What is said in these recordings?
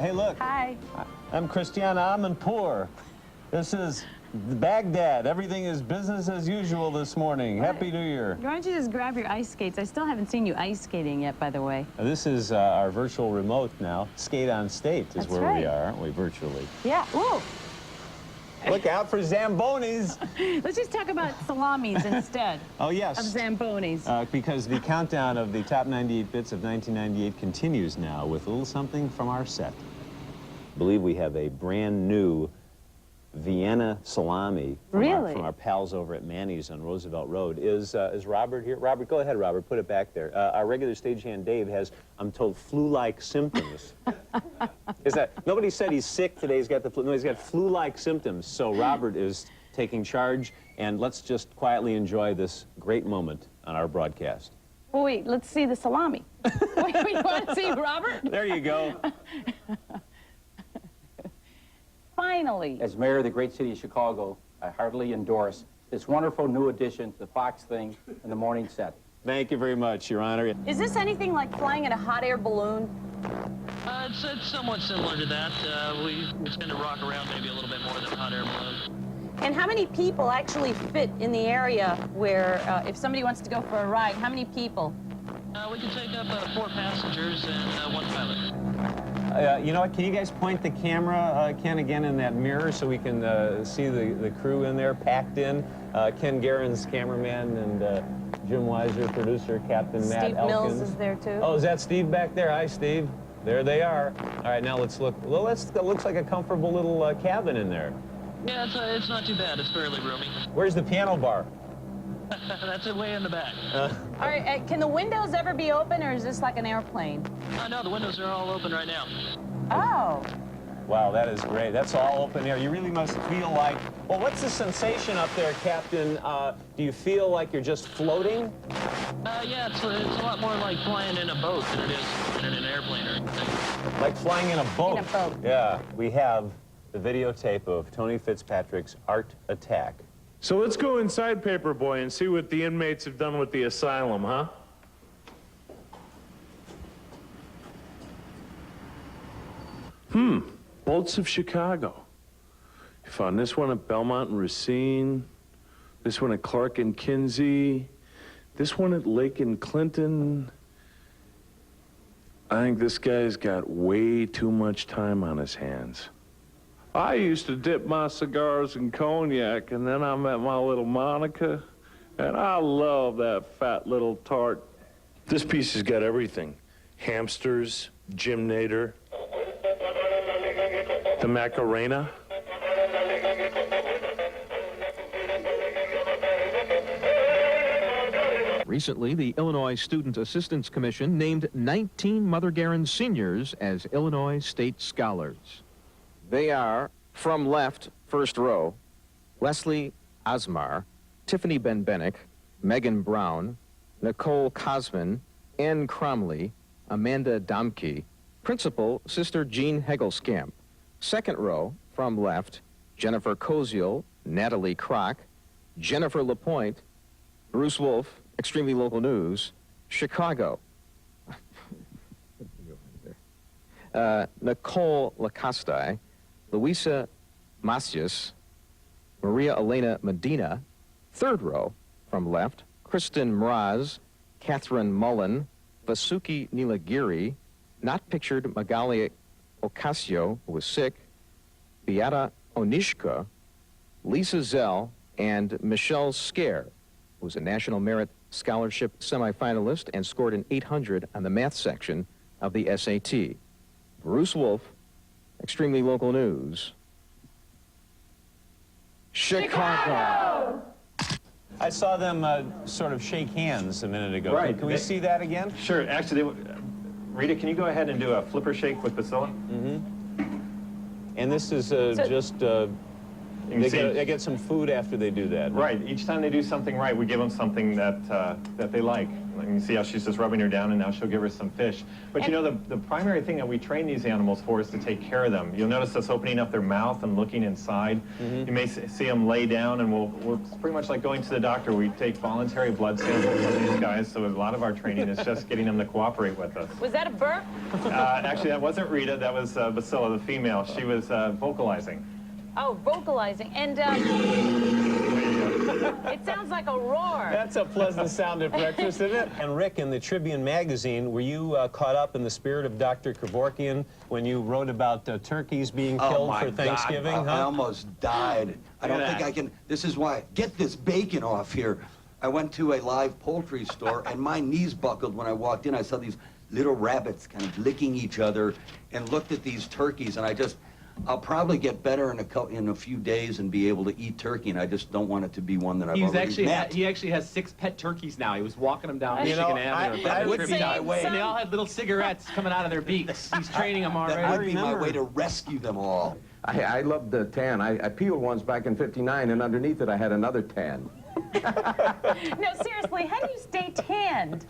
Hey, look. Hi. I'm Christiana Amanpour. This is Baghdad. Everything is business as usual this morning. Happy New Year. Why don't you just grab your ice skates? I still haven't seen you ice skating yet, by the way. This is our virtual remote now. Skate on State is That's where right. we are, aren't we, virtually? Yeah. Whoa. Look out for Zambonis. Let's just talk about salamis instead. Oh, yes. Of Zambonis. Because the countdown of the top 98 bits of 1998 continues now with a little something from our set. I believe we have a brand new Vienna salami from our pals over at Manny's on Roosevelt Road. Is Robert here? Robert, go ahead, Robert. Put it back there. Our regular stagehand Dave has, I'm told, flu-like symptoms. Nobody said he's sick today. He's got the flu. No, he's got flu-like symptoms. So Robert is taking charge, and let's just quietly enjoy this great moment on our broadcast. Well, wait, let's see the salami. Wait, you want to see Robert? There you go. Finally. As mayor of the great city of Chicago, I heartily endorse this wonderful new addition to the Fox thing and the morning set. Thank you very much, Your Honor. Is this anything like flying in a hot air balloon? It's somewhat similar to that. We tend to rock around maybe a little bit more than a hot air balloon. And how many people actually fit in the area where, if somebody wants to go for a ride, how many people? We can take up 4 passengers and 1 pilot. You know what, can you guys point the camera, Ken, again in that mirror so we can see the crew in there, packed in? Ken Guerin's cameraman and Jim Weiser, producer, Captain Matt Elkins. Steve Mills is there, too. Oh, is that Steve back there? Hi, Steve. There they are. All right, now let's look. Well, it looks like a comfortable little cabin in there. Yeah, it's not too bad. It's fairly roomy. Where's the piano bar? That's it way in the back. All right, can the windows ever be open, or is this like an airplane? No, the windows are all open right now. Oh. Wow, that is great. That's all open air. You really must feel like... Well, what's the sensation up there, Captain? Do you feel like you're just floating? Yeah, it's a lot more like flying in a boat than it is in an airplane or anything. Like flying in a boat? In a boat. Yeah, we have the videotape of Tony Fitzpatrick's Art Attack. So let's go inside, Paperboy, and see what the inmates have done with the asylum, huh? Waltz of Chicago. You found this one at Belmont and Racine, this one at Clark and Kinsey, this one at Lake and Clinton. I think this guy's got way too much time on his hands. I used to dip my cigars in cognac, and then I met my little Monica, and I love that fat little tart. This piece has got everything. Hamsters, Gymnator, the Macarena. Recently, the Illinois Student Assistance Commission named 19 Mother Guerin seniors as Illinois State Scholars. They are, from left, first row, Leslie Osmar, Tiffany Benbenick, Megan Brown, Nicole Cosman, Ann Cromley, Amanda Domke, principal, Sister Jean Hegelskamp. Second row, from left, Jennifer Koziel, Natalie Kroc, Jennifer LaPointe, Bruce Wolf, Extremely Local News, Chicago. Nicole Lacoste, Luisa Macias, Maria Elena Medina. Third row, from left, Kristen Mraz, Catherine Mullen, Vasuki Nilagiri, not pictured Magali Ocasio, who was sick, Beata Onishka, Lisa Zell, and Michelle Scare, who was a National Merit Scholarship semifinalist and scored an 800 on the math section of the SAT. Bruce Wolf, Extremely Local News, Chicago. I saw them sort of shake hands a minute ago. Right. Can we see that again? Sure. Actually, Rita, can you go ahead and do a flipper shake with Priscilla? And this is just You can see, They get some food after they do that. right, each time they do something right, we give them something that they like. You can see how she's just rubbing her down, and now she'll give her some fish. But you know, the primary thing that we train these animals for is to take care of them. You'll notice us opening up their mouth and looking inside. You may see them lay down, and we're pretty much like going to the doctor. We take voluntary blood samples from these guys, so a lot of our training is just getting them to cooperate with us. Was that a burp? Actually, that wasn't Rita, that was Basila, the female. She was vocalizing. Oh, vocalizing. And it sounds like a roar. That's a pleasant sound at breakfast, isn't it? And Rick, in the Tribune magazine, were you caught up in the spirit of Dr. Kevorkian when you wrote about turkeys being killed for Thanksgiving? God, I almost died. I don't think I can. This is why. Get this bacon off here. I went to a live poultry store, and my knees buckled when I walked in. I saw these little rabbits kind of licking each other and looked at these turkeys, and I'll probably get better in a few days and be able to eat turkey, and I just don't want it to be one that I've already met. He actually has 6 pet turkeys now. He was walking them down Michigan Avenue. That would be my way. And they all had little cigarettes coming out of their beaks. He's training them already. That would be my way to rescue them all. I loved the tan. I peeled ones back in '59, and underneath it I had another tan. No, seriously, how do you stay tanned?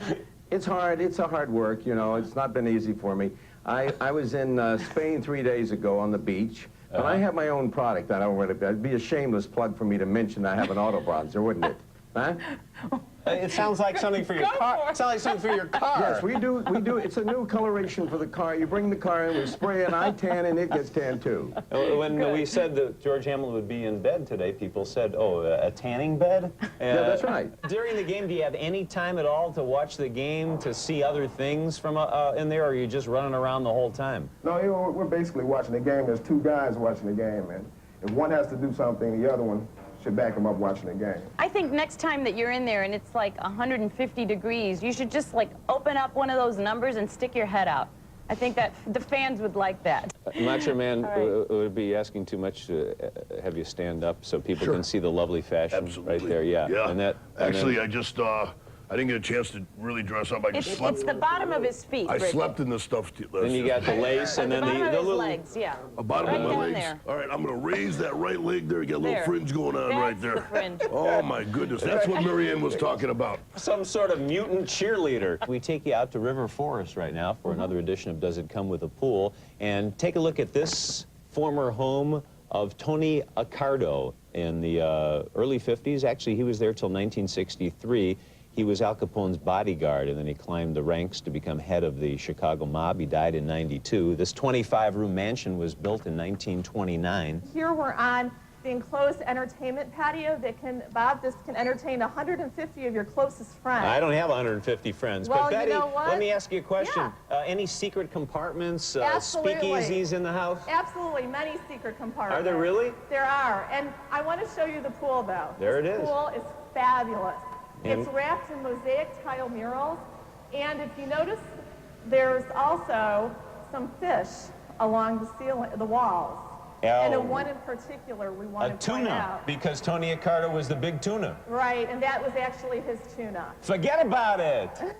It's hard. It's a hard work, you know. It's not been easy for me. I was in Spain 3 days ago on the beach, but I have my own product. I don't really. It'd be a shameless plug for me to mention I have an auto bronzer, wouldn't it? Huh? It sounds like something for your car. It sounds like something for your car. Yes, we do. We do. It's a new coloration for the car. You bring the car in, we spray it, I tan, and it gets tan too. When we said that George Hamlin would be in bed today, people said, "Oh, a tanning bed?" Yeah, that's right. During the game, do you have any time at all to watch the game, to see other things from in there, or are you just running around the whole time? No, you know, we're basically watching the game. There's 2 guys watching the game, and if one has to do something, the other one should back him up watching the game. I think next time that you're in there and it's like 150 degrees, you should just like open up one of those numbers and stick your head out. I think that the fans would like that. Macho Man would be asking too much to have you stand up so people can see the lovely fashion right there. Yeah. Yeah. And that, actually, I just I didn't get a chance to really dress up. I just slept. It's the bottom of his feet. I Bridget. slept in this stuff. Then you got the lace and then the the little little legs. Yeah. The bottom right of my down legs. there. All right, I'm gonna raise that right leg there. You got a little There. fringe going on That's right there. the fringe. Oh my goodness, that's what Marianne was talking about. Some sort of mutant cheerleader. We take you out to River Forest right now for another edition of Does It Come With a Pool? And take a look at this former home of Tony Accardo in the early 50s. Actually, he was there till 1963. He was Al Capone's bodyguard, and then he climbed the ranks to become head of the Chicago mob. He died in '92. This 25-room mansion was built in 1929. Here we're on the enclosed entertainment patio that can, Bob, this can entertain 150 of your closest friends. I don't have 150 friends, Well, but Betty, you know what? let me ask you a question. Yeah. Any secret compartments, Absolutely. speakeasies in the house? Absolutely, many secret compartments. Are there really? There are, and I want to show you the pool, though. There it is. The pool is fabulous. And it's wrapped in mosaic tile murals, and if you notice, there's also some fish along the ceiling, the walls. And a one in particular we want to point out. Because Tony Accardo was the big tuna. Right, and that was actually his tuna. Forget about it!